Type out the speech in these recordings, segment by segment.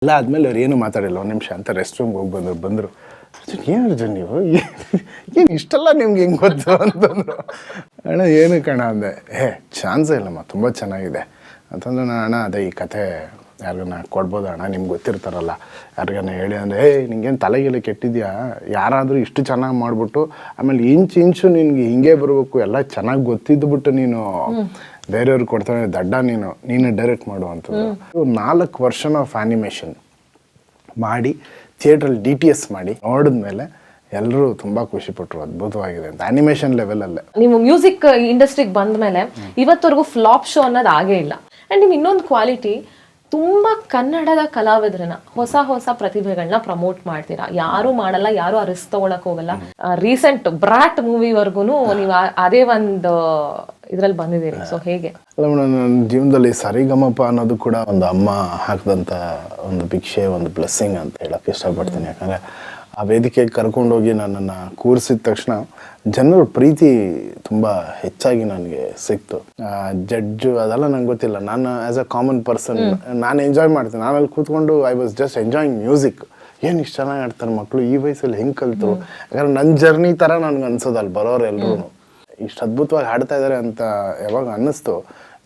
ಎಲ್ಲ ಆದಮೇಲೆ ಅವ್ರು ಏನು ಮಾತಾಡಿಲ್ಲ, ಒಂದು ನಿಮಿಷ ಅಂತ ರೆಸ್ಟ್ ರೂಮ್ಗೆ ಹೋಗಿ ಬಂದರು. ಏನು ಅರ್ಜುನ್ ನೀವು ಏನು ಇಷ್ಟೆಲ್ಲ ನಿಮ್ಗೆ ಹೆಂಗೆ ಗೊತ್ತು ಅಂತಂದರು. ಅಣ್ಣ ಏನು ಕಣ ಅಂದೆ. ಚಾನ್ಸೇ ಇಲ್ಲಮ್ಮ, ತುಂಬ ಚೆನ್ನಾಗಿದೆ ಅಂತಂದ್ರೆ ನಾನು ಅಣ್ಣ ಅದೇ ಈ ಕಥೆ ಯಾರಿಗಾನ ಕೊಡ್ಬೋದು ಅಣ್ಣ, ನಿಮ್ಗೆ ಗೊತ್ತಿರ್ತಾರಲ್ಲ ಯಾರಿಗಾನ ಹೇಳಿ ಅಂದರೆ ನಿಂಗೇನು ತಲೆಗೆಲ್ಲ ಕೆಟ್ಟಿದ್ಯಾ, ಯಾರಾದರೂ ಇಷ್ಟು ಚೆನ್ನಾಗಿ ಮಾಡಿಬಿಟ್ಟು ಆಮೇಲೆ ಇಂಚು ನಿನಗೆ ಹಿಂಗೆ ಬರಬೇಕು ಎಲ್ಲ ಚೆನ್ನಾಗಿ ಗೊತ್ತಿದ್ದುಬಿಟ್ಟು ನೀನು ಬೇರೆಯವ್ರಿಗೆ ಕೊಡ್ತಾನೆ ದಡ್ಡ, ನೀನು ಡೈರೆಕ್ಟ್ ಮಾಡುವಂಥದ್ದು. 4 ವರ್ಷ ಆಫ್ ಆ್ಯನಿಮೇಷನ್ ಮಾಡಿ ಥಿಯೇಟ್ರಲ್ಲಿ DTS ಮಾಡಿ ನೋಡಿದ್ಮೇಲೆ ಎಲ್ಲರೂ ತುಂಬ ಖುಷಿಪಟ್ಟರು, ಅದ್ಭುತವಾಗಿದೆ ಅಂತ ಆ್ಯನಿಮೇಷನ್ ಲೆವೆಲಲ್ಲೇ. ನೀವು ಮ್ಯೂಸಿಕ್ ಇಂಡಸ್ಟ್ರಿಗೆ ಬಂದ ಮೇಲೆ ಇವತ್ತವರೆಗೂ ಫ್ಲಾಪ್ ಶೋ ಅನ್ನೋದು ಆಗೇ ಇಲ್ಲ. ಆ್ಯಂಡ್ ನಿಮ್ಮ ಇನ್ನೊಂದು ಕ್ವಾಲಿಟಿ, ತುಂಬ ಕನ್ನಡದ ಕಲಾವಿದರನ್ನ ಹೊಸ ಪ್ರತಿಭೆಗಳನ್ನ ಪ್ರಮೋಟ್ ಮಾಡ್ತೀರಾ. ಯಾರು ಮಾಡಲ್ಲ, ಯಾರು ಆ ರಿಸ್ಕ್ ತಗೊಳಕ್ ಹೋಗಲ್ಲ. ರೀಸೆಂಟ್ ಬ್ರಾಟ್ ಮೂವಿವರೆಗೂ ನೀವು ಅದೇ ಒಂದು ಇದ್ರಲ್ಲಿ ಬಂದಿದ್ದೀರಿ. ಸೊ ಹೇಗೆ? ಅಲ್ಲ ಮೇಡಮ್, ನನ್ನ ಜೀವನದಲ್ಲಿ ಸರಿಗಮಪ ಅನ್ನೋದು ಕೂಡ ಒಂದು ಅಮ್ಮ ಹಾಕಿದಂಥ ಒಂದು ಭಿಕ್ಷೆ, ಒಂದು ಬ್ಲೆಸ್ಸಿಂಗ್ ಅಂತ ಹೇಳಕ್ಕೆ ಇಷ್ಟಪಡ್ತೀನಿ. ಯಾಕಂದರೆ ಆ ವೇದಿಕೆಗೆ ಕರ್ಕೊಂಡೋಗಿ ನನ್ನನ್ನು ಕೂರಿಸಿದ ತಕ್ಷಣ ಜನರ ಪ್ರೀತಿ ತುಂಬ ಹೆಚ್ಚಾಗಿ ನನಗೆ ಸಿಕ್ತು. ಜಡ್ಜು ಅದೆಲ್ಲ ನಂಗೆ ಗೊತ್ತಿಲ್ಲ, ನಾನು ಆ್ಯಸ್ ಅ ಕಾಮನ್ ಪರ್ಸನ್ ನಾನು ಎಂಜಾಯ್ ಮಾಡ್ತೀನಿ. ನಾನು ಅಲ್ಲಿ ಕೂತ್ಕೊಂಡು I was just enjoying music. ಏನು ಇಷ್ಟು ಚೆನ್ನಾಗಿ ಆಡ್ತಾರೆ ಮಕ್ಕಳು, ಈ ವಯಸ್ಸಲ್ಲಿ ಹೆಂಗೆ ಕಲಿತು. ಯಾಕಂದ್ರೆ ನನ್ನ ಜರ್ನಿ ಥರ ನನಗೆ ಅನ್ಸೋದು ಅಲ್ಲಿ ಬರೋರು ಎಲ್ಲರೂ ಇಷ್ಟು ಅದ್ಭುತವಾಗಿ ಹಾಡ್ತಾ ಇದ್ದಾರೆ ಅಂತ ಯಾವಾಗ ಅನ್ನಿಸ್ತು,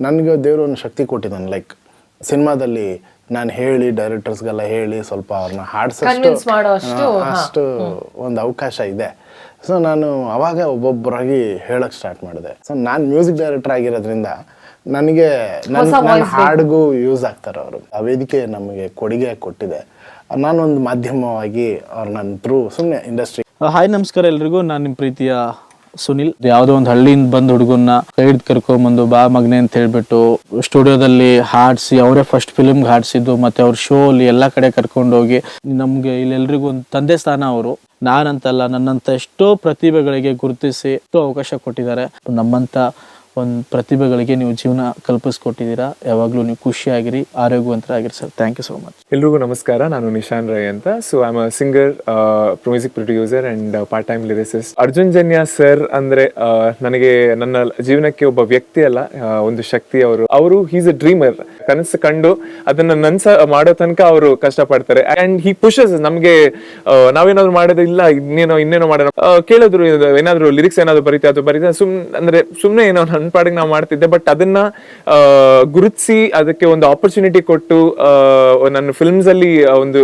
ನನಗೆ ದೇವರು ಒಂದು ಶಕ್ತಿ ಕೊಟ್ಟಿದ್ದಾನೆ. ಲೈಕ್ ಸಿನಿಮಾದಲ್ಲಿ ನಾನು ಹೇಳಿ ಡೈರೆಕ್ಟರ್ಸ್ಗೆಲ್ಲ ಹೇಳಿ ಸ್ವಲ್ಪ ಅವ್ರನ್ನ ಹಾಡ್ಸೋಷ್ಟು ಅಷ್ಟು ಒಂದು ಅವಕಾಶ ಇದೆ. ಸೊ ನಾನು ಅವಾಗ ಒಬ್ಬೊಬ್ಬರಾಗಿ ಹೇಳಕ್ಕೆ ಸ್ಟಾರ್ಟ್ ಮಾಡಿದೆ. ಸೊ ನಾನು ಮ್ಯೂಸಿಕ್ ಡೈರೆಕ್ಟರ್ ಆಗಿರೋದ್ರಿಂದ ನನಗೆ ನನ್ನ ಹಾಡಿಗೂ ಯೂಸ್ ಆಗ್ತಾರೆ ಅವರು. ಆ ವೇದಿಕೆ ನಮಗೆ ಕೊಡುಗೆ ಕೊಟ್ಟಿದೆ. ನಾನೊಂದು ಮಾಧ್ಯಮವಾಗಿ ಅವ್ರು ನನ್ನ ಥ್ರೂ ಸುಮ್ಮನೆ ಇಂಡಸ್ಟ್ರಿ. ಹಾಯ್ ನಮಸ್ಕಾರ ಎಲ್ರಿಗೂ, ನಾನು ನಿಮ್ಮ ಪ್ರೀತಿಯ ಸುನಿಲ್. ಯಾವುದೋ ಒಂದು ಹಳ್ಳಿಯಿಂದ ಬಂದು ಹುಡುಗನ್ನ ಕೈಡ್ ಕರ್ಕೊಂಬಂದು ಬಾ ಮಗನೆ ಅಂತ ಹೇಳ್ಬಿಟ್ಟು ಸ್ಟುಡಿಯೋದಲ್ಲಿ ಹಾಡಿಸಿ, ಅವರೇ ಫಸ್ಟ್ ಫಿಲ್ಮ್ಗೆ ಹಾಡಿಸಿದ್ದು, ಮತ್ತೆ ಅವ್ರ ಶೋ ಅಲ್ಲಿ ಎಲ್ಲ ಕಡೆ ಕರ್ಕೊಂಡೋಗಿ ನಮ್ಗೆ ಇಲ್ಲೆಲ್ರಿಗೂ ಒಂದು ತಂದೆ ಸ್ಥಾನ ಅವರು. ನಾನಂತಲ್ಲ, ನನ್ನಂತ ಎಷ್ಟೋ ಪ್ರತಿಭೆಗಳಿಗೆ ಗುರುತಿಸಿ ಎಷ್ಟೋ ಅವಕಾಶ ಕೊಟ್ಟಿದ್ದಾರೆ. ನಮ್ಮಂತ ಒಂದು ಪ್ರತಿಭೆಗಳಿಗೆ ನೀವು ಜೀವನ ಕಲ್ಪಿಸ್ಕೊಟ್ಟಿದ್ದೀರಾ. ಯಾವಾಗಲೂ ನೀವು ಖುಷಿಯಾಗಿರಿ, ಆರೋಗ್ಯವಂತರಾಗಿರಿ sir. Thank you so much. ಎಲ್ರಿಗೂ ನಮಸ್ಕಾರ, ನಾನು ನಿಶಾನ್ ರೈ ಅಂತ. So I am a singer, music producer and part time lyricist. Arjun Janya sir ಅಂದ್ರೆ ನನಗೆ ನನ್ನ ಜೀವನಕ್ಕೆ ಒಬ್ಬ ವ್ಯಕ್ತಿ ಅಲ್ಲ, ಒಂದು ಶಕ್ತಿ. ಅವರು ಹೀಸ್ ಅ ಡ್ರೀಮರ್. ಕನಸು ಕಂಡು ಅದನ್ನ ನನ್ಸ ಮಾಡೋ ತನಕ ಅವರು ಕಷ್ಟಪಡ್ತಾರೆ. ಅಂಡ್ ಹಿ ಪುಷಸ್ ನಮ್ಗೆ. ನಾವೇನಾದ್ರು ಮಾಡೋದು ಇಲ್ಲ, ಇನ್ನೇನೋ ಮಾಡೋಣ ಕೇಳಿದ್ರು, ಏನಾದ್ರು ಲಿರಿಕ್ಸ್ ಏನಾದ್ರು ಬರೀತಾ ಸುಮ್ನೆ ಏನೋ ನನ್ನ ಪಾಡಿಗೆ ನಾವು ಮಾಡ್ತಿದ್ದೆ. ಬಟ್ ಅದನ್ನ ಗುರುತಿಸಿ ಅದಕ್ಕೆ ಒಂದು ಆಪರ್ಚುನಿಟಿ ಕೊಟ್ಟು ನನ್ನ ಫಿಲ್ಮ್ಸ್ ಅಲ್ಲಿ ಒಂದು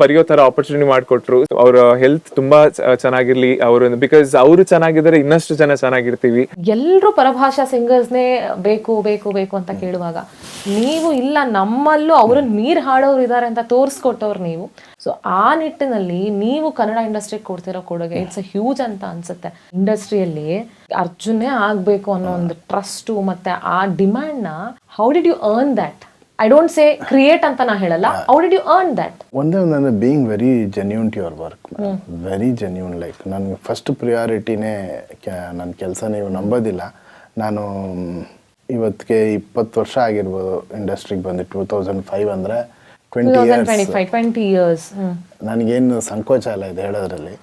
ಬರೆಯೋ ತರ ಆಪರ್ಚುನಿಟಿ ಮಾಡಿಕೊಟ್ರು. ಅವರ ಹೆಲ್ತ್ ತುಂಬಾ ಚೆನ್ನಾಗಿರ್ಲಿ ಅವರು, ಬಿಕಾಸ್ ಅವರು ಚೆನ್ನಾಗಿದ್ದಾರೆ ಇನ್ನಷ್ಟು ಜನ ಚೆನ್ನಾಗಿರ್ತೀವಿ. ಎಲ್ಲರೂ ಪರಭಾಷಾ ಸಿಂಗರ್ಸ್ನೇ ಬೇಕು ಅಂತ ಕೇಳುವಾಗ ನೀವು ಇಲ್ಲ, ನಮ್ಮಲ್ಲೂ ಅವರು ನೀರ್ ಹಾಡೋರು ಇದ್ದಾರೆ ಅಂತ ತೋರಿಸ್ಕೊಟ್ಟವ್ರು ನೀವು. ಸೊ ಆ ನಿಟ್ಟಿನಲ್ಲಿ ನೀವು ಕನ್ನಡ ಇಂಡಸ್ಟ್ರಿಗೆ ಕೊಡ್ತಿರೋ ಕೊಡುಗೆ ಇಟ್ಸ್ ಅ ಹ್ಯೂಜ್ ಅಂತ ಅನ್ಸುತ್ತೆ. ಇಂಡಸ್ಟ್ರಿಯಲ್ಲಿ ಅರ್ಜುನೇ ಆಗ್ಬೇಕು ಅನ್ನೋ ಒಂದು ಟ್ರಸ್ಟ್ ಮತ್ತೆ ಆ ಡಿಮ್ಯಾಂಡ್ ನ how did you earn that? I don't say create ಅಂತ ನಾ ಹೇಳಲ್ಲ, how did you earn that? ಒಂದೇ being very genuine to your work, very genuine. Like ನನಗೆ ಫಸ್ಟ್ ಪ್ರಿಯಾರಿಟಿನೇ ನನ್ನ ಕೆಲಸ. ನೀವು ನಂಬೋದಿಲ್ಲ, ನಾನು ಇವತ್ತಿಗೆ 20 ವರ್ಷ ಆಗಿರ್ಬೋದು ಇಂಡಸ್ಟ್ರಿಗೆ ಬಂದು. 2005 ಅಂದರೆ 20 ಇಯರ್ಸ್. ನನಗೇನು ಸಂಕೋಚ ಇಲ್ಲ ಇದು ಹೇಳೋದ್ರಲ್ಲಿ.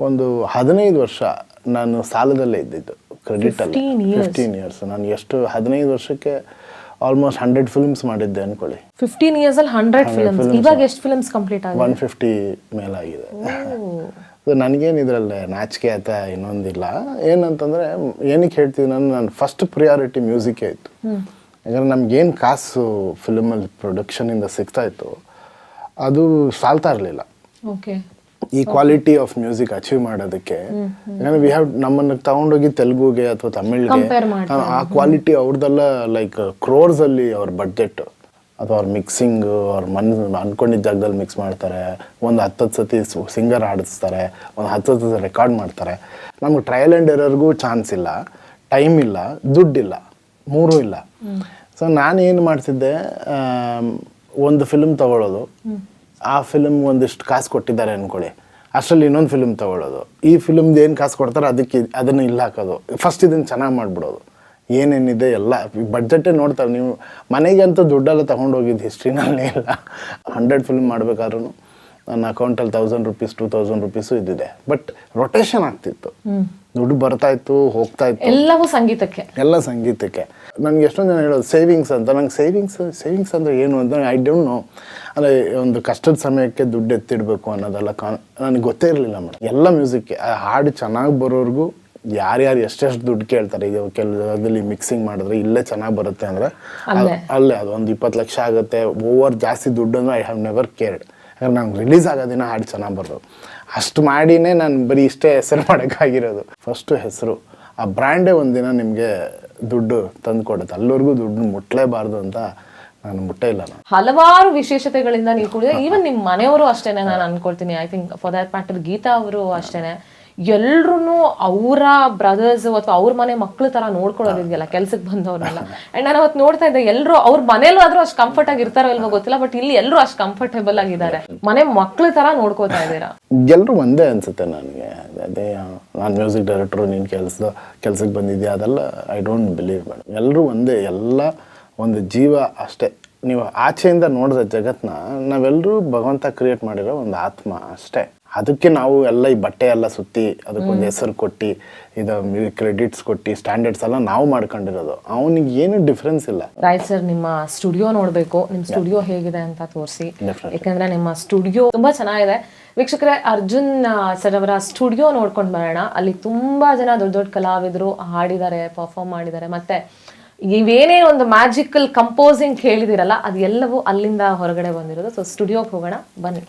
ಒಂದು 15 ವರ್ಷ ನಾನು ಸಾಲದಲ್ಲೇ ಇದ್ದಿದ್ದು, ಕ್ರೆಡಿಟ್ ಅಲ್ಲ. 15 ಇಯರ್ಸ್ ನಾನು ಎಷ್ಟು 15 ವರ್ಷಕ್ಕೆ ಆಲ್ಮೋಸ್ಟ್ 100 ಫಿಲ್ಮ್ಸ್ ಮಾಡಿದ್ದೆ ಅನ್ಕೊಳ್ಳಿ. 15 ಇಯರ್ಸ್ ಅಲ್ಲಿ 100 ಫಿಲ್ಮ್ಸ್. ಇವಾಗ ಎಷ್ಟು ಫಿಲ್ಮ್ಸ್ ಕಂಪ್ಲೀಟ್ ಆಗಿದೆ? 150 ಮೇಲಾಗಿದೆ. ನನಗೇನು ಇದರಲ್ಲಿ ನಾಚಿಕೆ ಆಯ್ತಾ ಇನ್ನೊಂದಿಲ್ಲ. ಏನಂತಂದರೆ ಏನಕ್ಕೆ ಹೇಳ್ತೀವಿ, ನನ್ನ ಫಸ್ಟ್ ಪ್ರಿಯಾರಿಟಿ ಮ್ಯೂಸಿಕ್ಕೇ ಇತ್ತು. ಯಾಕಂದರೆ ನಮ್ಗೇನು ಕಾಸು ಫಿಲ್ಮಲ್ಲಿ ಪ್ರೊಡಕ್ಷನಿಂದ ಸಿಗ್ತಾ ಇತ್ತು ಅದು ಸಾಲ್ತಾ ಇರಲಿಲ್ಲ ಈ ಕ್ವಾಲಿಟಿ ಆಫ್ ಮ್ಯೂಸಿಕ್ ಅಚೀವ್ ಮಾಡೋದಕ್ಕೆ. ಯಾಕಂದರೆ ವಿ ಹ್ಯಾವ್ ನಮ್ಮನ್ನು ತಗೊಂಡೋಗಿ ತೆಲುಗುಗೆ ಅಥವಾ ತಮಿಳ್ಗೆ ಆ ಕ್ವಾಲಿಟಿ ಅವ್ರದ್ದೆಲ್ಲ ಲೈಕ್ ಕ್ರೋರ್ಸಲ್ಲಿ ಅವ್ರ ಬಡ್ಜೆಟ್ ಅಥವಾ ಅವ್ರ ಮಿಕ್ಸಿಂಗು, ಅವ್ರ ಅನ್ಕೊಂಡಿದ್ದ ಜಾಗದಲ್ಲಿ ಮಿಕ್ಸ್ ಮಾಡ್ತಾರೆ. ಒಂದು 10 ಸತಿ ಸಿಂಗರ್ ಆಡಿಸ್ತಾರೆ, ಒಂದು 10 ಸತಿ ರೆಕಾರ್ಡ್ ಮಾಡ್ತಾರೆ. ನಮ್ಗೆ ಟ್ರಯಲ್ ಆ್ಯಂಡ್ ಎರರ್ಗೂ ಚಾನ್ಸ್ ಇಲ್ಲ, ಟೈಮ್ ಇಲ್ಲ, ದುಡ್ಡಿಲ್ಲ, ಮೂರೂ ಇಲ್ಲ. ಸೊ ನಾನೇನು ಮಾಡ್ತಿದ್ದೆ, ಒಂದು ಫಿಲ್ಮ್ ತಗೊಳ್ಳೋದು, ಆ ಫಿಲ್ಮ್ ಒಂದಿಷ್ಟು ಕಾಸು ಕೊಟ್ಟಿದ್ದಾರೆ ಅಂದ್ಕೊಳ್ಳಿ, ಅಷ್ಟರಲ್ಲಿ ಇನ್ನೊಂದು ಫಿಲ್ಮ್ ತಗೊಳ್ಳೋದು, ಈ ಫಿಲ್ಮ್ದು ಏನು ಕಾಸು ಕೊಡ್ತಾರೆ ಅದನ್ನು ಇಲ್ಲ ಹಾಕೋದು, ಫಸ್ಟ್ ಇದನ್ನು ಚೆನ್ನಾಗಿ ಮಾಡಿಬಿಡೋದು. ಏನೇನಿದೆ ಎಲ್ಲ ಬಡ್ಜೆಟೇ ನೋಡ್ತಾರೆ. ನೀವು ಮನೆಗಂತೂ ದುಡ್ಡೆಲ್ಲ ತೊಗೊಂಡೋಗಿದ್ದು ಹಿಸ್ಟ್ರಿನಲ್ಲೇ ಇಲ್ಲ. 100 ಫಿಲ್ಮ್ ಮಾಡಬೇಕಾದ್ರೂ ನನ್ನ ಅಕೌಂಟಲ್ಲಿ 1000 ರೂಪೀಸ್ 2000 ರೂಪೀಸು ಇದ್ದಿದೆ. ಬಟ್ ರೊಟೇಷನ್ ಆಗ್ತಿತ್ತು. ದುಡ್ಡು ಬರ್ತಾ ಇತ್ತು, ಹೋಗ್ತಾ ಇತ್ತು, ಎಲ್ಲವೂ ಸಂಗೀತಕ್ಕೆ. ಎಲ್ಲ ಸಂಗೀತಕ್ಕೆ. ನನಗೆ ಎಷ್ಟೊಂದು ಜನ ಹೇಳೋದು ಸೇವಿಂಗ್ಸ್ ಅಂತ. ನಂಗೆ ಸೇವಿಂಗ್ಸ್ ಅಂದರೆ ಏನು ಅಂತ ಐ ಡೋಂಟ್ ನೋ. ಅಂದರೆ ಒಂದು ಕಷ್ಟದ ಸಮಯಕ್ಕೆ ದುಡ್ಡು ಎತ್ತಿಡಬೇಕು ಅನ್ನೋದೆಲ್ಲ ನನಗೆ ಗೊತ್ತೇ ಇರಲಿಲ್ಲ ಮೇಡಮ್. ಎಲ್ಲ ಮ್ಯೂಸಿಕ್ಗೆ ಹಾಡು ಚೆನ್ನಾಗಿ ಬರೋರ್ಗೂ ಯಾರ್ಯಾರು ಎಷ್ಟೆಷ್ಟು ದುಡ್ಡು ಕೇಳ್ತಾರೆ. ಈಗ ಕೆಲವದಲ್ಲಿ ಮಿಕ್ಸಿಂಗ್ ಮಾಡಿದ್ರೆ ಇಲ್ಲೇ ಚೆನ್ನಾಗಿ ಬರುತ್ತೆ ಅಂದರೆ ಅಲ್ಲೇ ಅದು ಒಂದು 20 ಲಕ್ಷ ಆಗುತ್ತೆ. ಓವರ್ ಜಾಸ್ತಿ ದುಡ್ಡು ಅಂದರೆ ಐ ಹ್ಯಾವ್ ನೆವರ್ ಕೇರ್ಡ್. ಯಾಕಂದ್ರೆ ನಂಗೆ ರಿಲೀಸ್ ಆಗೋದಿನ ಹಾಡು ಚೆನ್ನಾಗಿ ಬರೋದು. ಅಷ್ಟು ಮಾಡಿನೇ ನಾನು ಬರೀ ಇಷ್ಟೇ ಹೆಸರು ಮಾಡೋಕ್ಕಾಗಿರೋದು. ಫಸ್ಟು ಹೆಸರು, ಆ ಬ್ರ್ಯಾಂಡೇ ಒಂದಿನ ನಿಮಗೆ ದುಡ್ಡು ತಂದು ಕೊಡುತ್ತೆ. ಅಲ್ಲಿವರೆಗೂ ದುಡ್ಡು ಮುಟ್ಟಲೇಬಾರ್ದು ಅಂತ ನಾನು ಮುಟ್ಟೇ ಇಲ್ಲ. ನಾನು ಹಲವಾರು ವಿಶೇಷತೆಗಳಿಂದ ನೀವು ಕೂಡ, ಈವನ್ ನಿಮ್ಮ ಮನೆಯವರು ಅಷ್ಟೇನೆ ನಾನು ಅನ್ಕೊಳ್ತೀನಿ. I think for that matter Geetha ಅವರು ಅಷ್ಟೇನೆ. ಎಲ್ರೂ ಅವರ ಬ್ರದರ್ಸ್ ಅಥವಾ ಅವ್ರ ಮನೆ ಮಕ್ಳ ತರ ನೋಡ್ಕೊಳ್ಳೋದಿದೆಯಲ್ಲ ಕೆಲ್ಸಕ್ಕೆ ಬಂದವ್ರನ್ನೆಲ್ಲ. ಅಂಡ್ ನಾನು ಅವತ್ತು ನೋಡ್ತಾ ಇದ್ದೆ, ಎಲ್ಲರೂ ಅವ್ರ ಮನೇಲೂ ಆದ್ರೂ ಅಷ್ಟು ಕಂಫರ್ಟ್ ಆಗಿ ಇರ್ತಾರೋ ಇಲ್ವೋ ಗೊತ್ತಿಲ್ಲ, ಬಟ್ ಇಲ್ಲಿ ಎಲ್ಲರೂ ಅಷ್ಟು ಕಂಫರ್ಟೇಬಲ್ ಆಗಿದ್ದಾರೆ. ಮನೆ ಮಕ್ಳ ತರ ನೋಡ್ಕೋತಾ ಇದ್ದೀರಾ. ಎಲ್ಲರೂ ಒಂದೇ ಅನ್ಸುತ್ತೆ ನನಗೆ. ಅದೇ ನಾನು ಮ್ಯೂಸಿಕ್ ಡೈರೆಕ್ಟ್ರು, ನೀನು ಕೆಲ್ಸಕ್ಕೆ ಬಂದಿದ್ಯಾ, ಅದೆಲ್ಲ ಐ ಡೋಂಟ್ ಬಿಲೀವ್ ಮೇಡಮ್. ಎಲ್ಲರೂ ಒಂದೇ, ಎಲ್ಲ ಒಂದು ಜೀವ ಅಷ್ಟೇ. ನೀವು ಆಚೆಯಿಂದ ನೋಡಿದ ಜಗತ್ತನ್ನ ನಾವೆಲ್ಲರೂ ಭಗವಂತ ಕ್ರಿಯೇಟ್ ಮಾಡಿರೋ ಒಂದು ಆತ್ಮ ಅಷ್ಟೇ. ಅದಕ್ಕೆ ನಾವು ಎಲ್ಲ ಈ ಬಟ್ಟೆ ಎಲ್ಲ ಸುತ್ತಿ ಅದಕ್ಕೊಂದು ಹೆಸರು ಕೊಟ್ಟು ಇದು ಕ್ರೆಡಿಟ್ಸ್ ಕೊಟ್ಟು ಸ್ಟ್ಯಾಂಡರ್ಡ್ಸ್ ಎಲ್ಲ ನಾವು ಮಾಡ್ಕೊಂಡಿರೋದು. ಅವನಿಗೆ ಏನು ಡಿಫ್ರೆನ್ಸ್ ಇಲ್ಲ. ರಾಯ್ ಸರ್, ನಿಮ್ಮ ಸ್ಟುಡಿಯೋ ನೋಡಬೇಕು, ನಿಮ್ಮ ಸ್ಟುಡಿಯೋ ಹೇಗಿದೆ ಅಂತ ತೋರಿಸಿ. ಯಾಕಂದ್ರೆ ನಿಮ್ಮ ಸ್ಟುಡಿಯೋ ತುಂಬಾ ಚೆನ್ನಾಗಿದೆ. ವೀಕ್ಷಕರೇ, ಅರ್ಜುನ್ ಸರ್ ಅವರ ಸ್ಟುಡಿಯೋ ನೋಡ್ಕೊಂಡು ಬರೋಣ. ಅಲ್ಲಿ ತುಂಬಾ ಜನ ದೊಡ್ಡ ದೊಡ್ಡ ಕಲಾವಿದರು ಹಾಡಿದ್ದಾರೆ, ಪರ್ಫಾರ್ಮ್ ಮಾಡಿದ್ದಾರೆ. ಮತ್ತೆ ಇವೇನೇ ಒಂದು ಮ್ಯಾಜಿಕಲ್ ಕಂಪೋಸಿಂಗ್ ಹೇಳಿದಿರಲ್ಲ, ಅದು ಎಲ್ಲವೂ ಅಲ್ಲಿಂದ ಹೊರಗಡೆ ಬಂದಿರೋದು. ಸೊ ಸ್ಟುಡಿಯೋಗೆ ಹೋಗೋಣ ಬನ್ನಿ.